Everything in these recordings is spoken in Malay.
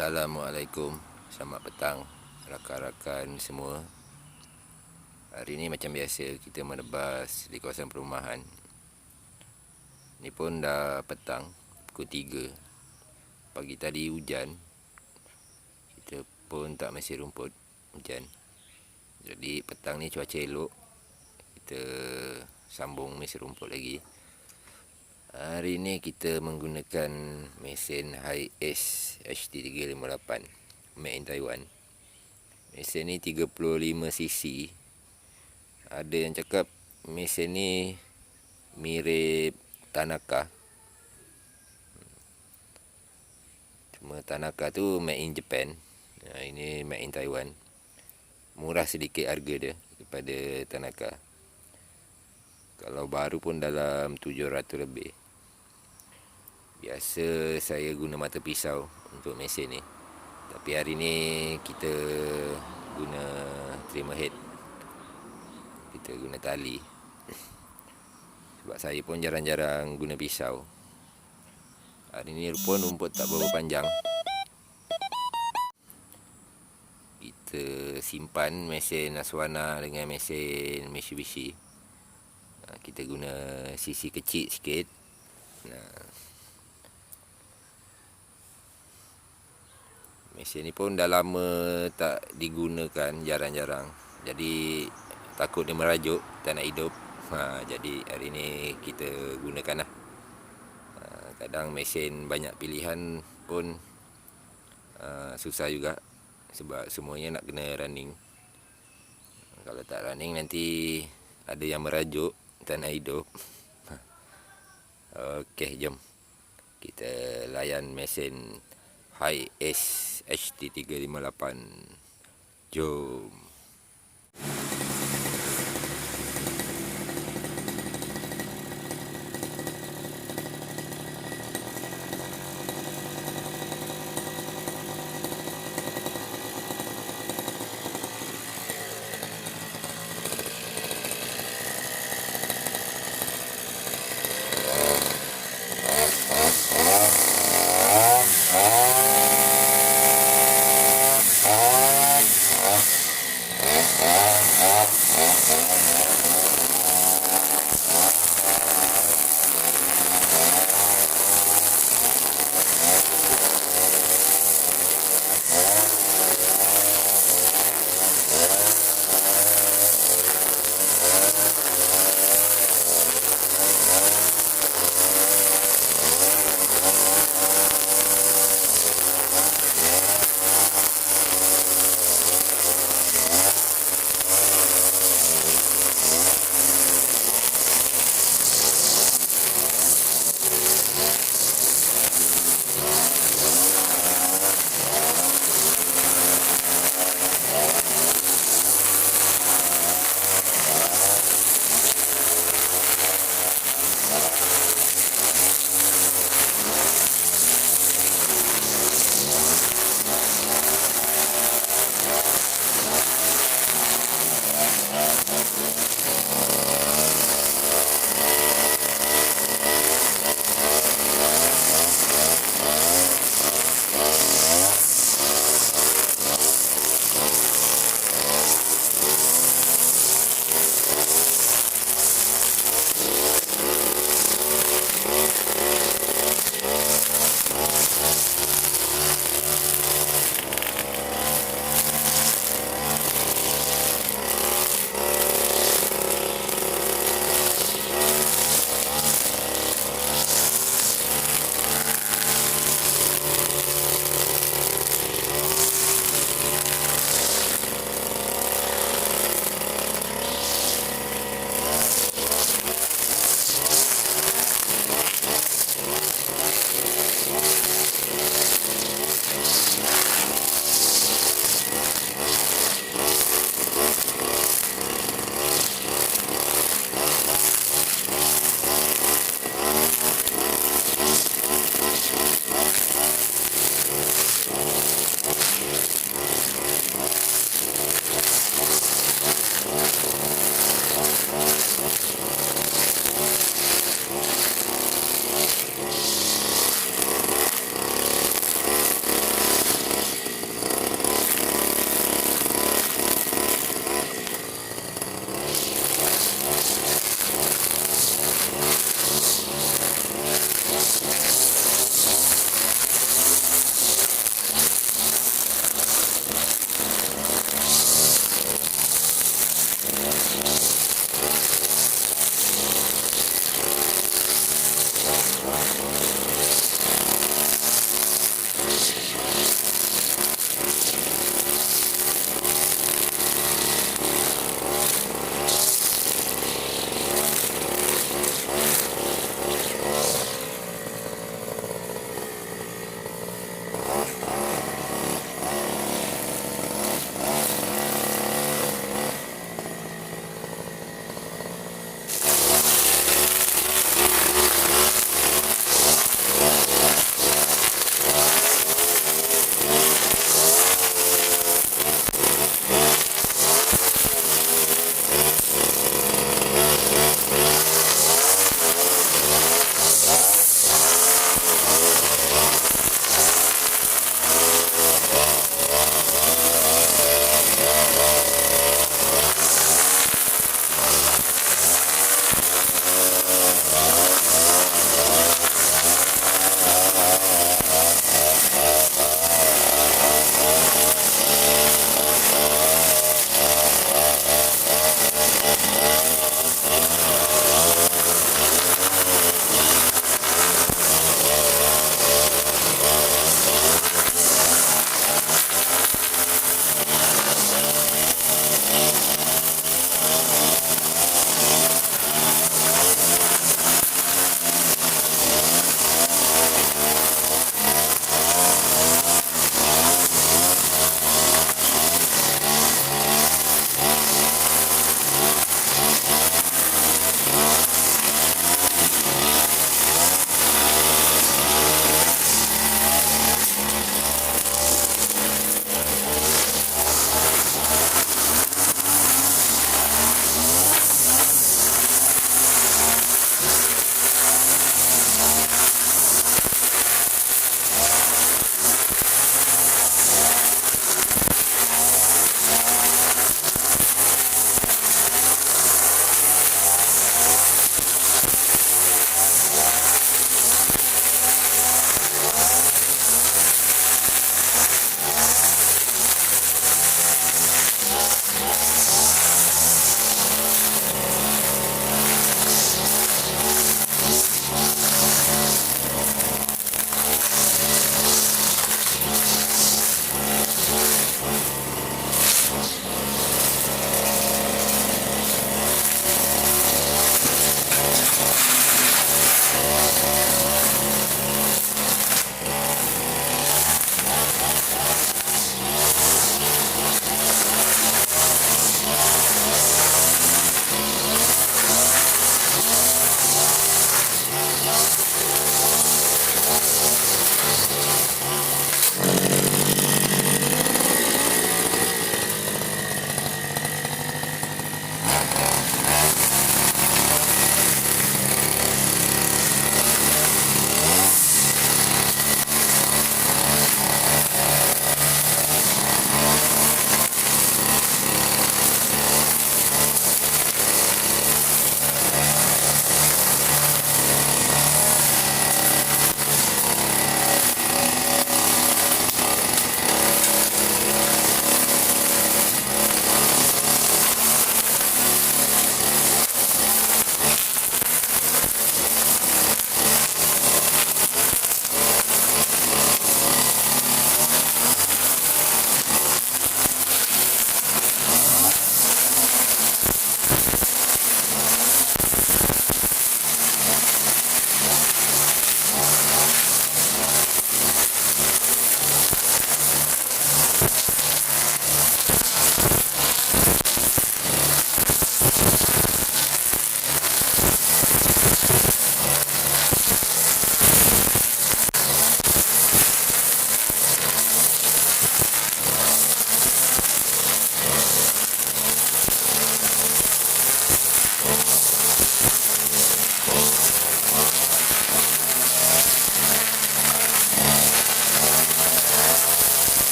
Assalamualaikum, selamat petang rakan-rakan semua. Hari ni macam biasa kita menebas di kawasan perumahan. Ni pun dah petang, pukul 3. Pagi tadi hujan. Kita pun tak mesir rumput, hujan. Jadi petang ni cuaca elok, kita sambung mesir rumput lagi. Hari ni kita menggunakan mesin Hi-Ace HT358 made in Taiwan. Mesin ni 35cc. Ada yang cakap mesin ni mirip Tanaka. Cuma Tanaka tu made in Japan. Ini made in Taiwan. Murah sedikit harga dia daripada Tanaka. Kalau baru pun dalam 700 lebih. Biasa saya guna mata pisau untuk mesin ni. Tapi hari ni kita guna trimmer head. Kita guna tali. Sebab saya pun jarang-jarang guna pisau. Hari ni pun rumput tak berapa panjang. Kita simpan mesin Aswana dengan mesin Mitsubishi. Kita guna sisi kecil sikit. Mesin ni pun dah lama tak digunakan, jarang-jarang. Jadi takut dia merajuk, tak nak hidup. Jadi hari ni kita gunakan lah. Kadang mesin banyak pilihan pun susah juga. Sebab semuanya nak kena running. Kalau tak running nanti ada yang merajuk, tak nak hidup. Okey, jom kita layan mesin Hi-Ace HT358. Jom.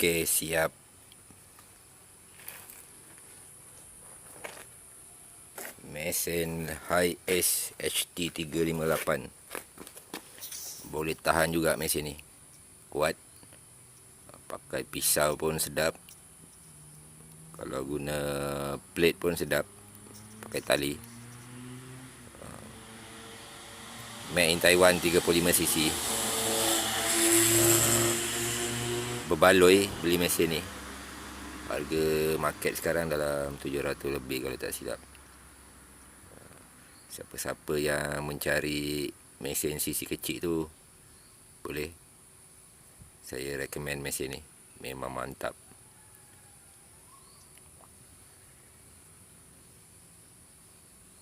Okey, siap. Mesin Hi-Ace HT358. Boleh tahan juga mesin ni. Kuat. Pakai pisau pun sedap. Kalau guna plate pun sedap. Pakai tali. Made in Taiwan 35cc. Berbaloi beli mesin ni. Harga market sekarang dalam 700 lebih kalau tak silap. Siapa-siapa yang mencari mesin cc kecil tu, boleh. Saya recommend mesin ni. Memang mantap.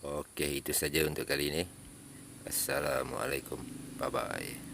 Okey, itu saja untuk kali ini. Assalamualaikum. Bye-bye.